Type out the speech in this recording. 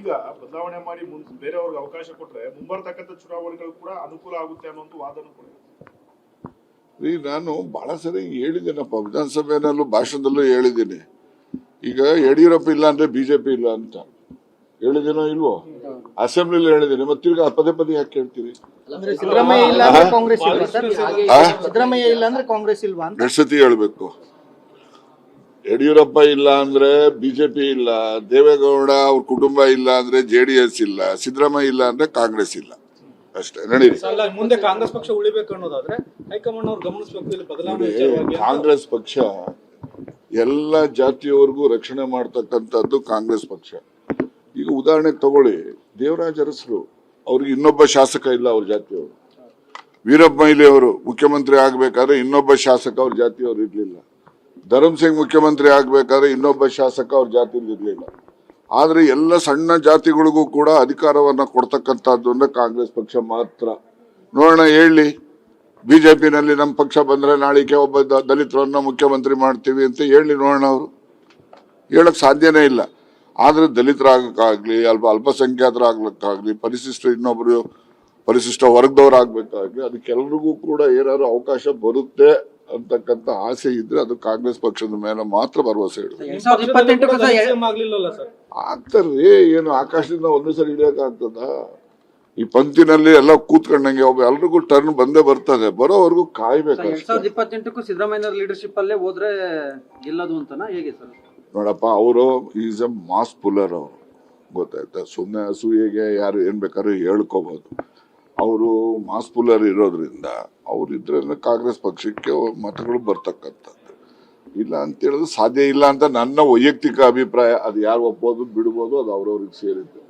ಈಗ ಬದಲಾವಣೆ ಮಾಡಿ ಬೇರೆಯವ್ರಿಗೆ ಅವಕಾಶ ಕೊಟ್ರೆ ಮುಂಬರ್ತಕ್ಕಂಥ ಚುನಾವಣೆಗಳು ಕೂಡ ಅನುಕೂಲ ಆಗುತ್ತೆ ಅನ್ನೋ ವಾದನೂ ಕೂಡ. ನಾನು ಬಹಳ ಸರಿ ಹೇಳಿದ್ದೇನಪ್ಪ, ವಿಧಾನಸಭೆನಲ್ಲೂ ಭಾಷಣದಲ್ಲೂ ಹೇಳಿದ್ದೀನಿ. ಈಗ ಯಡಿಯೂರಪ್ಪ ಇಲ್ಲ ಅಂದ್ರೆ ಬಿಜೆಪಿ ಇಲ್ಲ ಅಂತ ಹೇಳಿದೇನೋ ಇಲ್ವೋ? ಅಸೆಂಬ್ಲಿಲಿ ಹೇಳಿದ್ದೀನಿ. ಮತ್ತೆ ತಿರ್ಗಾ ಪದೇ ಪದೇ ಯಾಕೆ ಹೇಳ್ತೀರಿ? ಸಿದ್ದರಾಮಯ್ಯ ಇಲ್ಲ ಅಂದ್ರೆ ಕಾಂಗ್ರೆಸ್ ಇಲ್ವಾ ಸರ್? ಸಿದ್ದರಾಮಯ್ಯ ಇಲ್ಲ ಅಂದ್ರೆ ಕಾಂಗ್ರೆಸ್ ಇಲ್ವಾ ಅಂತ ಎರಡು ಸತಿ ಹೇಳ್ಬೇಕು. ಯಡಿಯೂರಪ್ಪ ಇಲ್ಲ ಅಂದ್ರೆ ಬಿಜೆಪಿ ಇಲ್ಲ, ದೇವೇಗೌಡ ಅವ್ರ ಕುಟುಂಬ ಇಲ್ಲ ಅಂದ್ರೆ ಜೆಡಿಎಸ್ ಇಲ್ಲ, ಸಿದ್ದರಾಮಯ್ಯ ಇಲ್ಲ ಅಂದ್ರೆ ಕಾಂಗ್ರೆಸ್ ಇಲ್ಲ, ಅಷ್ಟೇ. ನಡೀರಿ. ಮುಂದೆ ಕಾಂಗ್ರೆಸ್ ಪಕ್ಷ ಉಳಿಬೇಕು ಅನ್ನೋದಾದ್ರೆ ಹೈಕಮಾಂಡ್ ಅವ್ರು ಗಮನಿಸಬೇಕು. ಕಾಂಗ್ರೆಸ್ ಪಕ್ಷ ಎಲ್ಲ ಜಾತಿಯವರೆಗೂ ರಕ್ಷಣೆ ಮಾಡ್ತಕ್ಕಂಥದ್ದು ಕಾಂಗ್ರೆಸ್ ಪಕ್ಷ. ಈಗ ಉದಾಹರಣೆಗೆ ತಗೊಳ್ಳಿ, ದೇವರಾಜ ಅರಸರು, ಅವ್ರಿಗೆ ಇನ್ನೊಬ್ಬ ಶಾಸಕ ಇಲ್ಲ ಅವ್ರ ಜಾತಿಯವರು. ವೀರಪ್ಪ ಮೊಯ್ಲಿ ಅವರು ಮುಖ್ಯಮಂತ್ರಿ ಆಗ್ಬೇಕಾದ್ರೆ ಇನ್ನೊಬ್ಬ ಶಾಸಕ ಅವ್ರ ಜಾತಿಯವರು ಇರ್ಲಿಲ್ಲ. ಧರ್ಮ್ ಸಿಂಗ್ ಮುಖ್ಯಮಂತ್ರಿ ಆಗ್ಬೇಕಾದ್ರೆ ಇನ್ನೊಬ್ಬ ಶಾಸಕ ಅವ್ರ ಜಾತಿ ಇರ್ಲಿಲ್ಲ. ಆದ್ರೆ ಎಲ್ಲ ಸಣ್ಣ ಜಾತಿಗಳಿಗೂ ಕೂಡ ಅಧಿಕಾರವನ್ನ ಕೊಡ್ತಕ್ಕಂಥದ್ದು ಅಂದ್ರೆ ಕಾಂಗ್ರೆಸ್ ಪಕ್ಷ ಮಾತ್ರ. ನೋಡೋಣ, ಹೇಳಿ ಬಿಜೆಪಿನಲ್ಲಿ ನಮ್ಮ ಪಕ್ಷ ಬಂದ್ರೆ ನಾಳಿಕೆ ಒಬ್ಬ ದಲಿತರನ್ನ ಮುಖ್ಯಮಂತ್ರಿ ಮಾಡ್ತೀವಿ ಅಂತ ಹೇಳಿ ನೋಡೋಣ. ಅವರು ಹೇಳಕ್ ಸಾಧ್ಯನೇ ಇಲ್ಲ. ಆದ್ರೆ ದಲಿತರಾಗಕ್ಕಾಗ್ಲಿ, ಅಲ್ಪಸಂಖ್ಯಾತರಾಗ್ಲಿಕ್ಕಾಗ್ಲಿ, ಇನ್ನೊಬ್ರು ಪರಿಶಿಷ್ಟ ವರ್ಗದವರಾಗ್ಬೇಕಾಗ್ಲಿ, ಅದಕ್ಕೆಲ್ರಿಗೂ ಕೂಡ ಏನಾದ್ರು ಅವಕಾಶ ಬರುತ್ತೆ ಅಂತಕ್ಕಂಥ ಆಸೆ ಇದ್ರೆ ಅದು ಕಾಂಗ್ರೆಸ್ ಪಕ್ಷದ ಮೇಲೆ ಮಾತ್ರ ಭರವಸೆ ಇಡುತ್ತೆ. ಆಗ್ತಾರ್ರಿ, ಏನು ಆಕಾಶದಿಂದ ಒಂದೇ ಸರಿ ಹಿಡಿಯಕ್ ಆಗ್ತದ? ಈ ಪಂಕ್ತಿನಲ್ಲಿ ಎಲ್ಲ ಕೂತ್ಕೊಂಡಂಗೆ ಒಬ್ಬ ಎಲ್ರಿಗೂ ಟರ್ನ್ ಬಂದೇ ಬರ್ತದೆ, ಬರೋವರೆಗೂ ಕಾಯ್ಬೇಕು. 2028ಕ್ಕೂ ಸಿದ್ದರಾಮಯ್ಯ ಲೀಡರ್ಶಿಪ್ ಅಲ್ಲೇ ಹೋದ್ರೆ ಗೆಲ್ಲೋದು ಅಂತನಾ ಹೇಗೆ ಸರ್? ನೋಡಪ್ಪ, ಅವರು ಈಸ್ ಎ ಮಾಸ್ ಪುಲ್ಲರ್. ಅವರು ಗೊತ್ತಾಯ್ತಾ? ಸುಮ್ಮನೆ ಅಸೂಯೆಗೆ ಯಾರು ಏನ್ ಬೇಕಾದ್ರೂ ಹೇಳ್ಕೋಬಹುದು. ಅವರು ಮಾಸ್ ಪುಲ್ಲರ್ ಇರೋದ್ರಿಂದ ಅವ್ರಿದ್ರೆ ಕಾಂಗ್ರೆಸ್ ಪಕ್ಷಕ್ಕೆ ಮತಗಳು ಬರ್ತಕ್ಕಂಥದ್ದು. ಇಲ್ಲ ಅಂತ ಹೇಳೋದು ಸಾಧ್ಯ ಇಲ್ಲ ಅಂತ ನನ್ನ ವೈಯಕ್ತಿಕ ಅಭಿಪ್ರಾಯ. ಅದು ಯಾರು ಒಪ್ಪೋದು ಬಿಡ್ಬೋದು, ಅದು ಅವ್ರವ್ರಿಗೆ ಸೇರಿದ್ದು.